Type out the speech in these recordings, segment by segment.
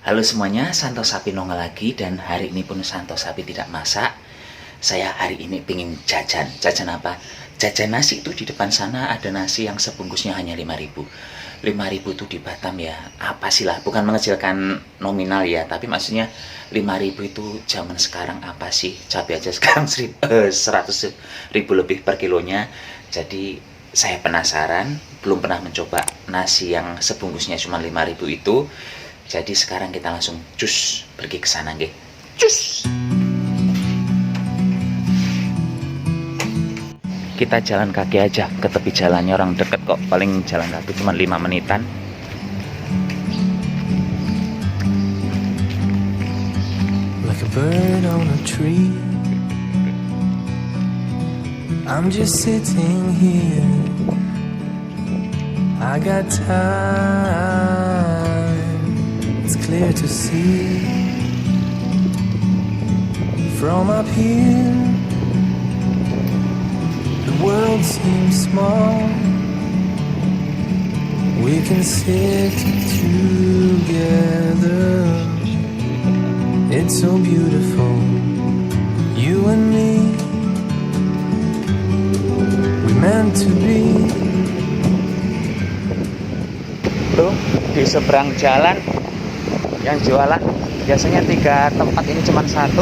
Halo semuanya, Santo Sapi nongol lagi dan hari ini pun Santo Sapi tidak masak. Saya hari ini pengen jajan. Jajan apa? Jajan nasi. Itu di depan sana ada nasi yang sebungkusnya hanya 5.000. 5.000 itu di Batam ya, apa sih lah, bukan mengecilkan nominal ya, tapi maksudnya 5.000 itu zaman sekarang apa sih? Cabai aja sekarang 100.000 lebih per kilonya. Jadi saya penasaran, belum pernah mencoba nasi yang sebungkusnya cuma 5.000 itu. Jadi sekarang kita langsung cus pergi ke sana nggih. Cus. Kita jalan kaki aja ke tepi jalannya, orang deket kok, paling jalan kaki cuma 5 menitan. Like a bird on a tree, I'm just sitting here. I got time, it's clear to see. From up here, the world seems small. We can sit together. It's so beautiful, you and me. We meant to be. Tuh di seberang jalan yang jualan biasanya 3 tempat, ini cuma 1.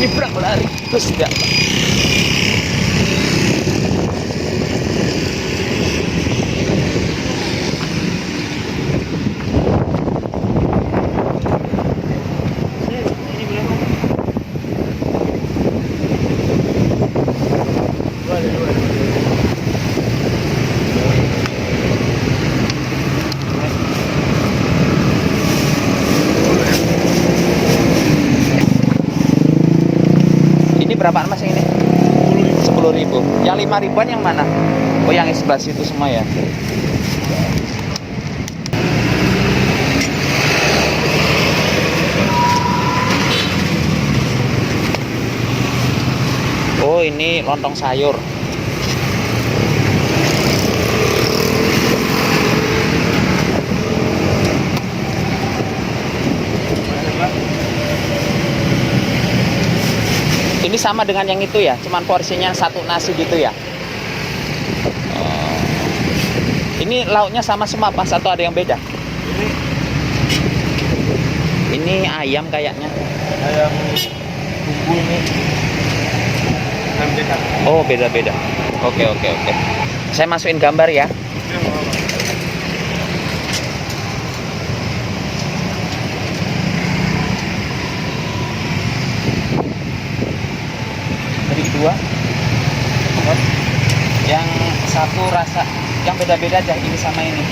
Nyebrang lari terus tidak. Berapaan mas ini? 10.000. Yang 5.000-an yang mana? Oh yang sebelah situ semua ya. Oh ini lontong sayur. Ini sama dengan yang itu ya, cuman porsinya 1 nasi gitu ya. Ini lauknya sama semua pas atau ada yang beda? Ini ayam kayaknya. Ayam bumbu ini ayam beda. Oh beda-beda. Oke. Saya masukin gambar ya. Beri 2. Yang 1 rasa yang beda-beda aja, ini sama ini.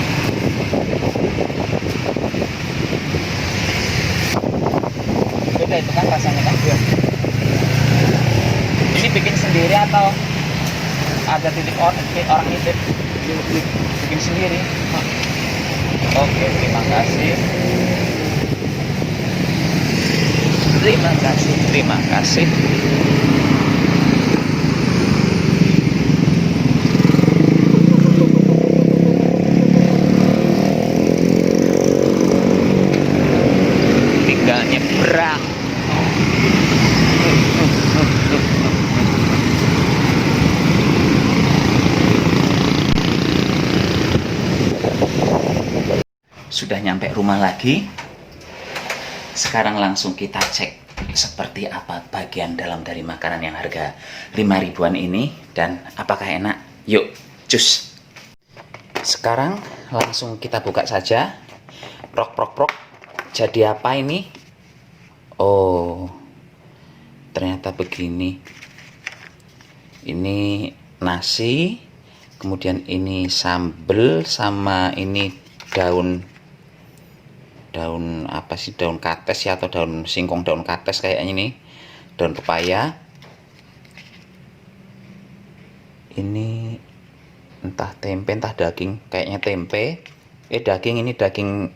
Beda itu kan rasanya kan? Ini bikin sendiri atau ada titik orang nitip? Bikin sendiri. Oke, terima kasih. Terima kasih. Tinggal nyebrang. Sudah nyampe rumah lagi. Sekarang langsung kita cek seperti apa bagian dalam dari makanan yang harga 5.000-an ini dan apakah enak. Yuk, cus. Sekarang langsung kita buka saja. Prok. Jadi apa ini? Oh, ternyata begini. Ini nasi, kemudian ini sambel, sama ini daun apa sih, daun kates ya, atau daun singkong, daun kates kayaknya ini, daun pepaya. Ini entah tempe entah daging, kayaknya tempe. Daging, ini daging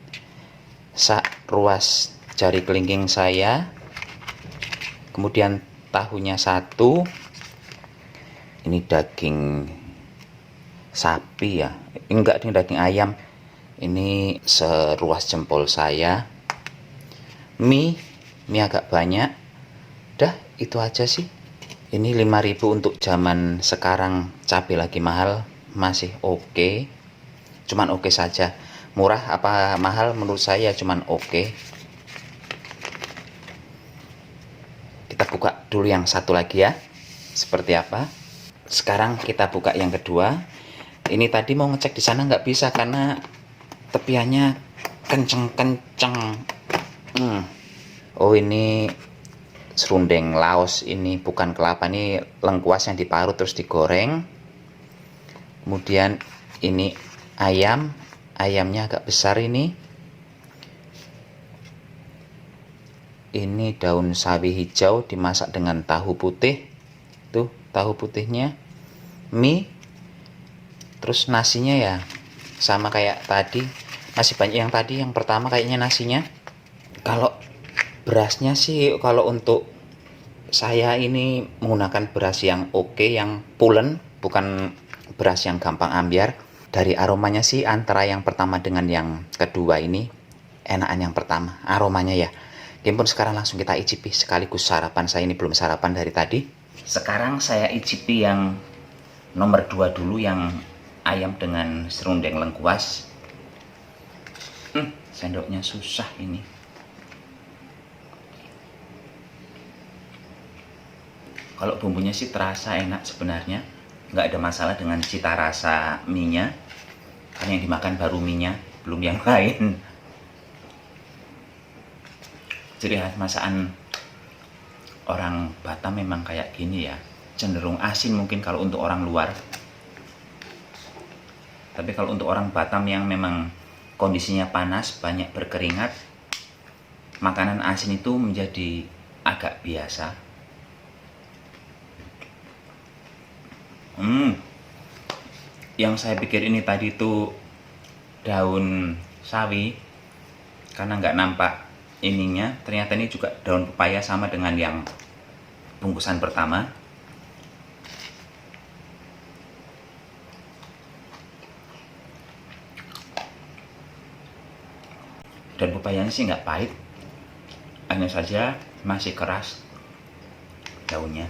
ruas jari kelingking saya. Kemudian tahunya 1, Ini daging sapi ya, enggak, ini daging ayam. Ini seruas jempol saya. Mie agak banyak. Dah, itu aja sih. Ini 5.000 untuk zaman sekarang, cabai lagi mahal, masih oke. Cuman oke saja. Murah apa mahal menurut saya cuman oke. Kita buka dulu yang satu lagi ya. Seperti apa? Sekarang kita buka yang kedua. Ini tadi mau ngecek di sana nggak bisa karena tepiannya kenceng-kenceng. Oh, ini serundeng Laos, ini bukan kelapa, ini lengkuas yang diparut terus digoreng. Kemudian ini ayamnya agak besar ini. Ini daun sawi hijau dimasak dengan tahu putih. Tuh, tahu putihnya. Mie. Terus nasinya ya sama kayak tadi. Masih banyak yang tadi, yang pertama kayaknya nasinya. Kalau berasnya sih, kalau untuk saya ini menggunakan beras yang oke, yang pulen, bukan beras yang gampang ambyar. Dari aromanya sih antara yang pertama dengan yang kedua ini enakan yang pertama, aromanya ya. Pun sekarang langsung kita icipi sekaligus sarapan. Saya ini belum sarapan dari tadi. Sekarang saya icipi yang nomor 2 dulu, yang ayam dengan serundeng lengkuas. Sendoknya susah ini. Kalau bumbunya sih terasa enak sebenarnya, nggak ada masalah dengan cita rasa mie-nya, karena yang dimakan baru mie-nya, belum yang lain. Ciri khas masakan orang Batam memang kayak gini ya, cenderung asin mungkin kalau untuk orang luar. Tapi kalau untuk orang Batam yang memang kondisinya panas, banyak berkeringat, makanan asin itu menjadi agak biasa. Yang saya pikir ini tadi itu daun sawi, karena nggak nampak ininya, ternyata ini juga daun pepaya, sama dengan yang bungkusan pertama. Dan pepayanya sih nggak pahit, hanya saja masih keras daunnya.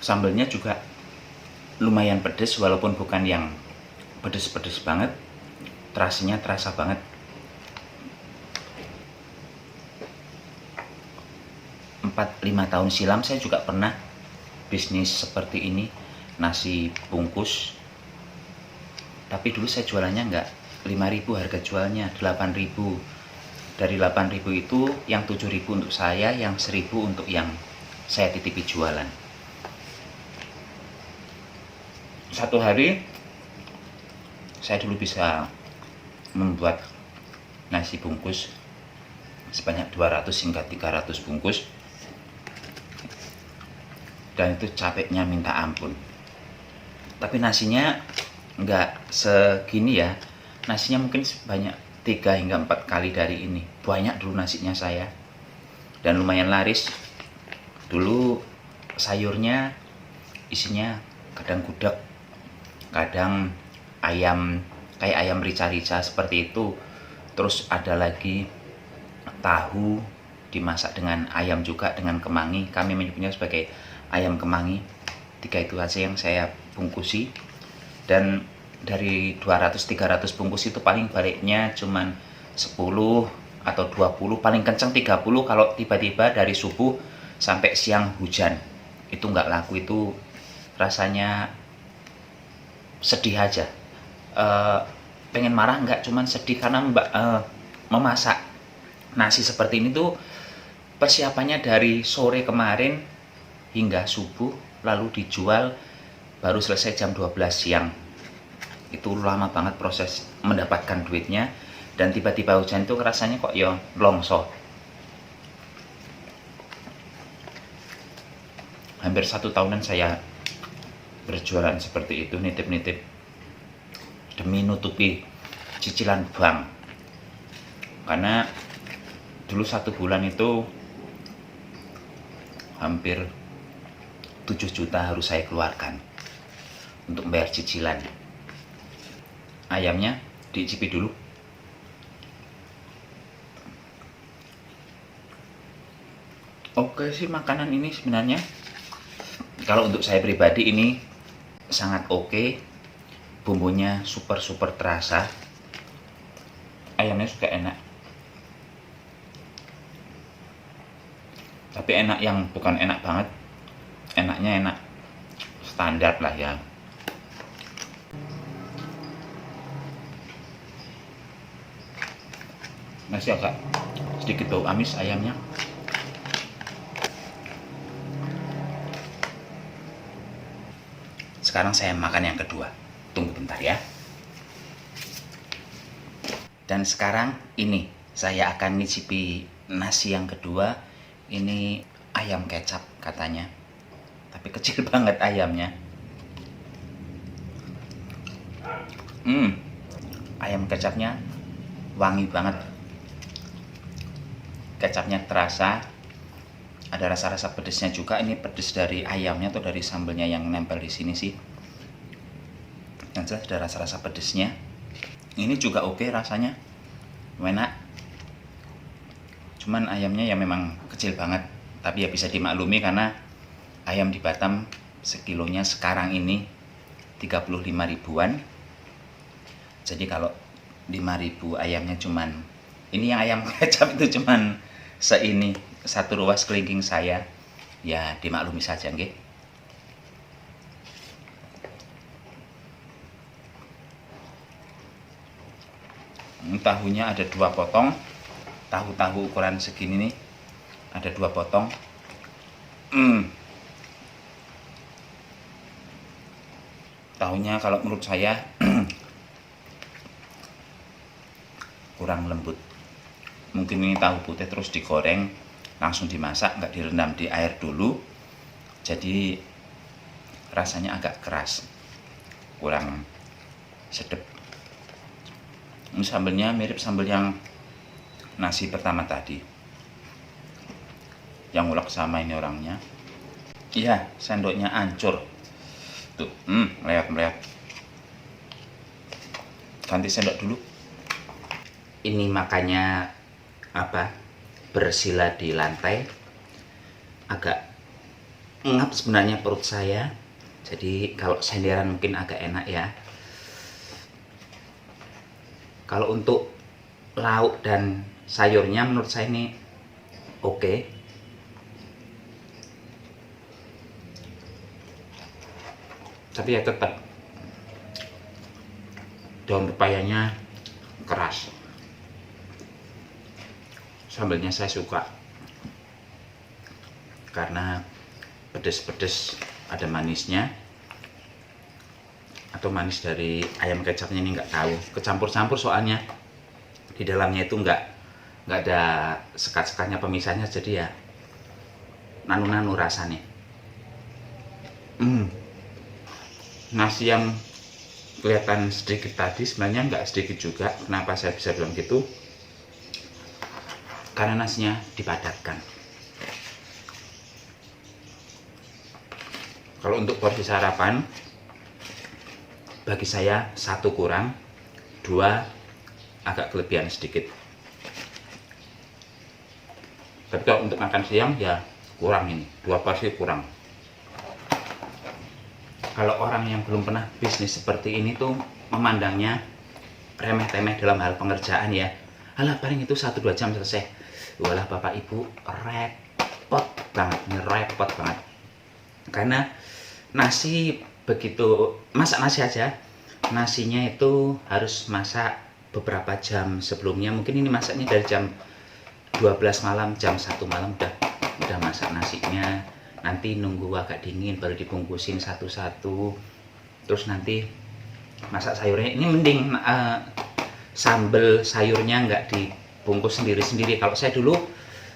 Sambelnya juga lumayan pedes, walaupun bukan yang pedes-pedes banget, terasinya terasa banget. 4-5 tahun silam saya juga pernah bisnis seperti ini, nasi bungkus. Tapi dulu saya jualannya nggak 5.000 harga jualnya, 8.000. Dari 8.000 itu yang 7.000 untuk saya, yang 1.000 untuk yang saya titipi jualan. Satu hari saya dulu bisa membuat nasi bungkus sebanyak 200 hingga 300 bungkus, dan itu capeknya minta ampun. Tapi nasinya nggak segini ya, nasinya mungkin sebanyak 3 hingga 4 kali dari ini. Banyak dulu nasinya saya, dan lumayan laris. Dulu sayurnya isinya kadang gudeg, kadang ayam, kayak ayam rica-rica seperti itu. Terus ada lagi tahu dimasak dengan ayam juga, dengan kemangi. Kami menyebutnya sebagai ayam kemangi. 3 itu aja yang saya bungkusi. Dan dari 200-300 bungkus itu paling baliknya cuman 10 atau 20, paling kenceng 30 kalau tiba-tiba dari subuh sampai siang hujan. Itu nggak laku, itu rasanya sedih aja. Pengen marah nggak, cuman sedih karena memasak nasi seperti ini tuh persiapannya dari sore kemarin hingga subuh, lalu dijual baru selesai jam 12 siang. Itu lama banget proses mendapatkan duitnya, dan tiba-tiba hujan itu rasanya kok ya longso. Hampir 1 tahunan saya berjualan seperti itu, nitip-nitip demi nutupi cicilan bank. Karena dulu 1 bulan itu hampir 7 juta harus saya keluarkan untuk bayar cicilan. Ayamnya diicipi dulu. Oke sih makanan ini sebenarnya, kalau untuk saya pribadi ini sangat oke. Bumbunya super terasa. Ayamnya juga enak. Tapi enak yang bukan enak banget. Enaknya enak standar lah ya. Masih agak sedikit bau amis ayamnya. Sekarang saya makan yang kedua. Tunggu bentar ya. Dan sekarang ini saya akan ngicipi nasi yang kedua. Ini ayam kecap katanya. Tapi kecil banget ayamnya. Ayam kecapnya wangi banget. Kecapnya terasa. Ada rasa-rasa pedesnya juga. Ini pedes dari ayamnya atau dari sambelnya yang nempel di sini sih. Yang jelas ada rasa-rasa pedesnya. Ini juga oke rasanya, enak. Cuman ayamnya ya memang kecil banget. Tapi ya bisa dimaklumi karena ayam di Batam sekilonya sekarang ini 35 ribuan. Jadi kalau 5.000 ayamnya cuman, ini yang ayam kecap itu cuman seini, satu ruas kelingking saya. Ya dimaklumi saja nggih. Tahunya ada 2 potong. Tahu ukuran segini nih ada 2 potong. Tahunya kalau menurut saya kurang lembut. Mungkin ini tahu putih terus digoreng langsung dimasak, nggak direndam di air dulu, jadi rasanya agak keras, kurang sedap. Ini sambelnya mirip sambal yang nasi pertama tadi, yang ulek sama ini orangnya. Iya, sendoknya hancur tuh, meleot. Ganti sendok dulu. Ini makanya apa, bersila di lantai, agak ngap sebenarnya perut saya. Jadi kalau senderan mungkin agak enak ya. Kalau untuk lauk dan sayurnya menurut saya ini oke. Tapi ya tetap daun pepayanya keras. Sambelnya saya suka karena pedes-pedes, ada manisnya atau manis dari ayam kecapnya ini nggak tahu, kecampur-campur soalnya di dalamnya itu nggak ada sekat-sekatnya pemisahnya, jadi ya nanu-nanu rasanya. Nasi yang kelihatan sedikit tadi sebenarnya nggak sedikit juga. Kenapa saya bisa bilang gitu? Karena nasinya dipadatkan. Kalau untuk porsi sarapan, bagi saya 1 kurang, 2 agak kelebihan sedikit. Tapi kalau untuk makan siang ya kurang, ini 2 porsi kurang. Kalau orang yang belum pernah bisnis seperti ini tuh memandangnya remeh-temeh dalam hal pengerjaan ya. Alah paling itu 1-2 jam selesai. Walah bapak ibu repot banget, ini repot banget. Karena nasi begitu, masak nasi aja, nasinya itu harus masak beberapa jam sebelumnya. Mungkin ini masaknya dari jam 12 malam, jam 1 malam udah masak nasinya. Nanti nunggu agak dingin baru dibungkusin satu-satu. Terus nanti masak sayurnya. Ini mending sambal sayurnya nggak dibungkus sendiri-sendiri. Kalau saya dulu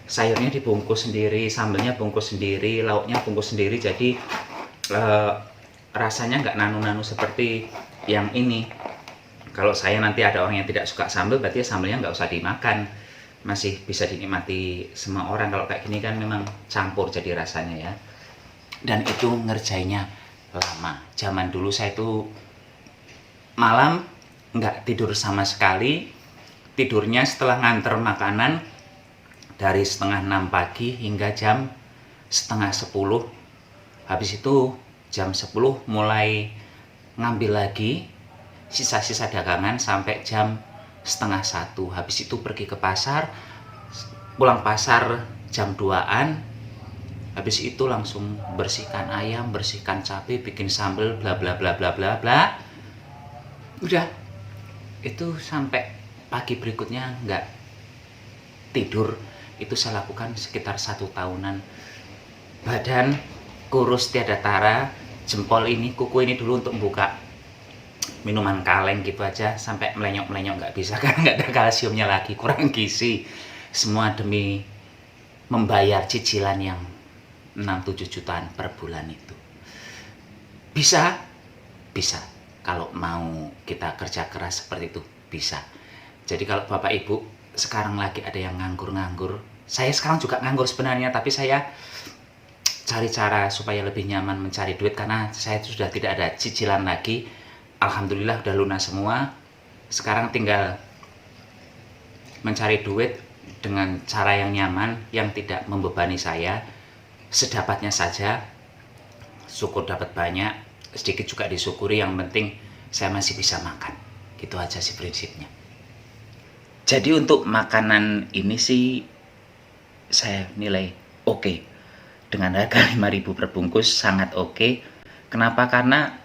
sayurnya dibungkus sendiri, sambalnya bungkus sendiri, lauknya bungkus sendiri. Jadi rasanya nggak nanu-nanu seperti yang ini. Kalau saya nanti ada orang yang tidak suka sambal, berarti ya sambalnya nggak usah dimakan, masih bisa dinikmati semua orang. Kalau kayak gini kan memang campur jadi rasanya ya. dan itu ngerjainnya lama. Zaman dulu saya itu malam nggak tidur sama sekali. Tidurnya setelah nganter makanan dari setengah 6 pagi hingga jam setengah 10. Habis itu jam 10 mulai ngambil lagi sisa-sisa dagangan sampai jam setengah 1. Habis itu pergi ke pasar, pulang pasar jam 2-an. Habis itu langsung bersihkan ayam, bersihkan cabai, bikin sambal, bla bla bla bla bla bla. Udah, itu sampai pagi berikutnya nggak tidur. Itu saya lakukan sekitar 1 tahunan. Badan kurus tiada tara, jempol ini, kuku ini dulu untuk buka minuman kaleng gitu aja sampai melenyok-melenyok nggak bisa karena nggak ada kalsiumnya lagi, kurang gizi. Semua demi membayar cicilan yang 6-7 jutaan per bulan itu. Bisa kalau mau kita kerja keras seperti itu, bisa. Jadi kalau Bapak Ibu sekarang lagi ada yang nganggur-nganggur, saya sekarang juga nganggur sebenarnya, tapi saya cari cara supaya lebih nyaman mencari duit karena saya sudah tidak ada cicilan lagi. Alhamdulillah udah lunas semua. Sekarang tinggal mencari duit dengan cara yang nyaman, yang tidak membebani saya. Sedapatnya saja, syukur dapat banyak, sedikit juga disyukuri, yang penting saya masih bisa makan. Gitu aja sih prinsipnya. Jadi untuk makanan ini sih saya nilai oke. Dengan harga 5.000 per bungkus sangat oke. Kenapa? Karena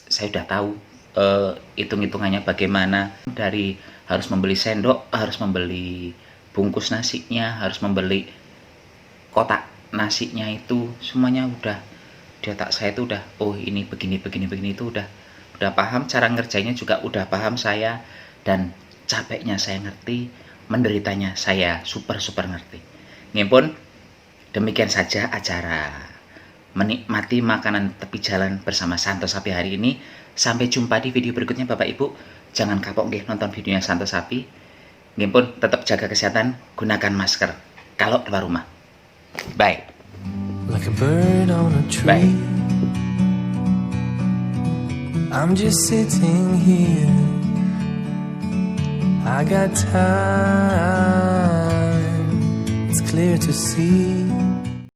saya udah tahu hitung-hitungannya bagaimana. Dari harus membeli sendok, harus membeli bungkus nasinya, harus membeli kotak nasinya, itu semuanya udah di otak saya itu udah, oh ini begini itu udah paham. Cara ngerjainnya juga udah paham saya, dan capeknya saya ngerti, menderitanya saya super ngerti. Ngipun demikian saja acara menikmati makanan tepi jalan bersama Santo Sapi hari ini. Sampai jumpa di video berikutnya Bapak Ibu. Jangan kapok nggih nonton videonya Santo Sapi. Ngipun tetap jaga kesehatan, gunakan masker kalau keluar rumah. Bye. Like a bird on a tree. Bye. I'm just sitting here. I got time. It's clear to see.